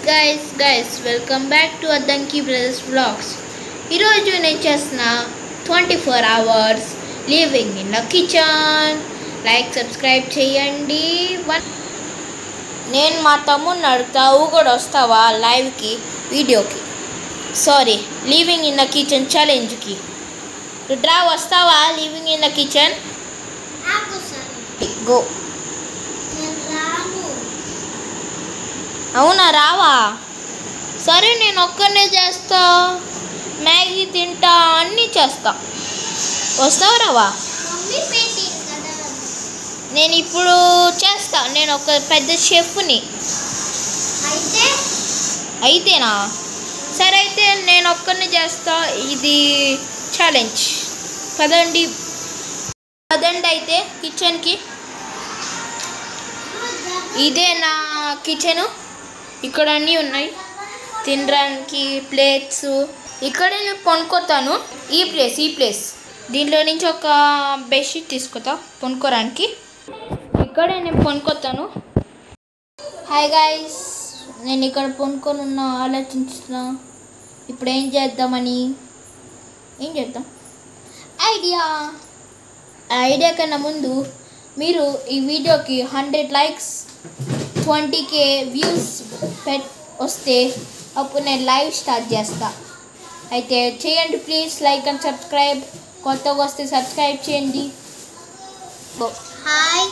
guys, welcome back to Adanki Brothers Vlogs. ఈరోజు నేను చేస్తున్న 24 hours living in the kitchen. Like subscribe చేయండి. నేను మా తమ్ముడిని అడుగుతా, ఊ కూడా వస్తావా లైవ్కి, వీడియోకి, sorry living in the kitchen ఛాలెంజ్కి. రుద్రా వస్తావా living in the kitchen? Go. అవునా, రావా? సరే, నేను ఒక్కనే చేస్తా, మ్యాగీ తింటా, అన్నీ చేస్తా. వస్తావు రావా? నేను ఇప్పుడు చేస్తా, నేను ఒక పెద్ద షెఫ్ని. అయితేనా? సరే, అయితే నేను ఒక్కనే చేస్తా. ఇది ఛాలెంజ్. పదండి అయితే కిచెన్కి. ఇదే నా కిచెను. ఇక్కడ అన్నీ ఉన్నాయి తినడానికి, ప్లేట్స్. ఇక్కడే నేను పనుకోతాను. ఈ ప్లేస్ దీంట్లో నుంచి ఒక బెడ్షీట్ తీసుకుంటా పనుకోవడానికి. ఇక్కడే నేను పనుకోతాను. హాయ్ గైస్, నేను ఇక్కడ పనుకొని ఉన్నా, ఆలోచించుతున్నా ఇప్పుడు ఏం చేద్దాం ఐడియా కన్నా ముందు మీరు ఈ వీడియోకి 100 likes 20k వ్యూస్ వస్తే అప్పుడు నేను లైవ్ స్టార్ట్ చేస్తా. అయితే చేయండి ప్లీజ్, లైక్ అండ్ సబ్స్క్రైబ్. కొత్తగా వస్తే సబ్స్క్రైబ్ చేయండి. హాయ్,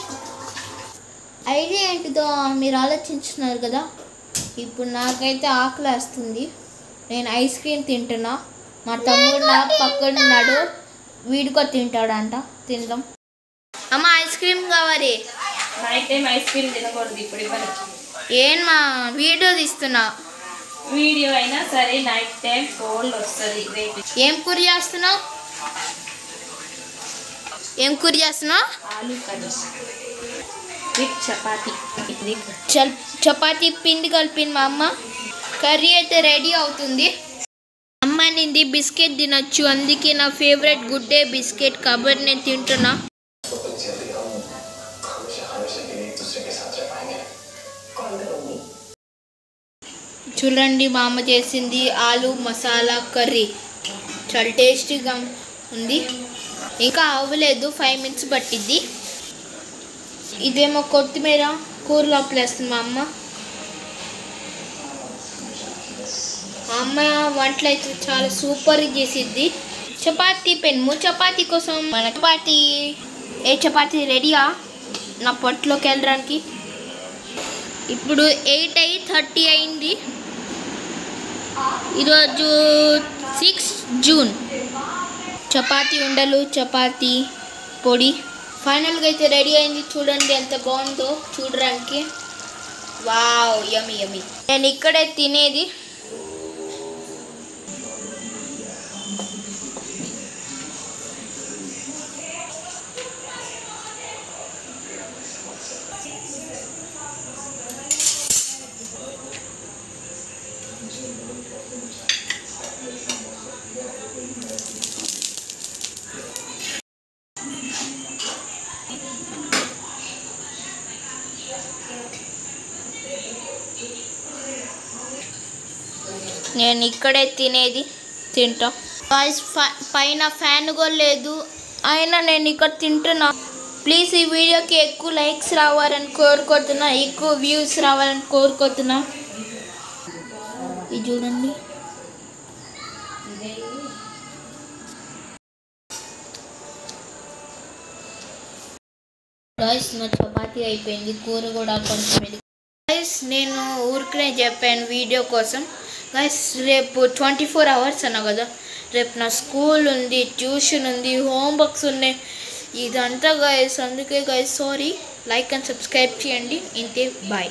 ఐడియా ఏంటిదో మీరు ఆలోచించున్నారు కదా. ఇప్పుడు నాకైతే ఆకలి వేస్తుంది. నేను ఐస్ క్రీమ్ తింటున్నా. మా తమ్ముడు నా పక్కన ఉన్నాడు, వీడికో తింటాడంట. తిందాం. అమ్మ, ఐస్ క్రీమ్ కావాలి. నైట్ టైం ఐస్ క్రీమ్ తినకూడదు. ఇప్పుడు ఇవ్వను. ఏమా వీడియో తీస్తున్నా? వీడియో అయినా సరే, నైట్ టైం కోల్డ్ వస్తుంది. ఏం కూర చేస్తున్నావు? Aloo curry with chapati. చపాతీ పిండి కలిపింది మా అమ్మ. కర్రీ అయితే రెడీ అవుతుంది. అమ్మ నింది బిస్కెట్ తినొచ్చు, అందుకే నా ఫేవరెట్ గుడ్ డే బిస్కెట్ కాబట్టి నేను తింటున్నా. చూడండి, మా అమ్మ చేసింది ఆలు మసాలా కర్రీ. చాలా టేస్టీగా ఉంది. ఇంకా అవ్వలేదు, 5 minutes పట్టిద్ది. ఇదేమో కొత్తిమీర కూర లోపలేస్తుంది మా అమ్మ. వంటలు అయితే చాలా సూపర్గా చేసిద్ది. చపాతీ పెన్ము, చపాతీ కోసం మన చపాతీ రెడీయా నా పొట్టులోకి వెళ్ళడానికి. ఇప్పుడు 8:30 అయింది. ఈరోజు 6 జూన్. చపాతీ ఉండలు, చపాతీ పొడి ఫైనల్గా అయితే రెడీ అయింది. చూడండి ఎంత బాగుందో చూడడానికి. వావ్, యమ్మీ యమ్మీ. నేను ఇక్కడే తినేది. నేను ఇక్కడే తింటా. పైన ఫ్యాన్ కూడా లేదు, అయినా నేను ఇక్కడ తింటున్నా. ప్లీజ్ ఈ వీడియోకి ఎక్కువ లైక్స్ రావాలని కోరుకుంటున్నా, ఎక్కువ వ్యూస్ రావాలని కోరుకుంటున్నా. ఇది చూడండి. గైస్, నా చపాతీ అయిపోయింది, కూర కూడా కొంచెం. గైస్, నేను ఊరికనే చెప్పాను వీడియో కోసం. గైస్, రేపు 24 hours అన్నా కదా. రేపు నా స్కూల్ ఉంది, ట్యూషన్ ఉంది, హోంవర్క్స్ ఉన్నాయి, ఇదంతా గైస్. అందుకే guys sorry. Like and subscribe చేయండి. ఇంతే, బాయ్.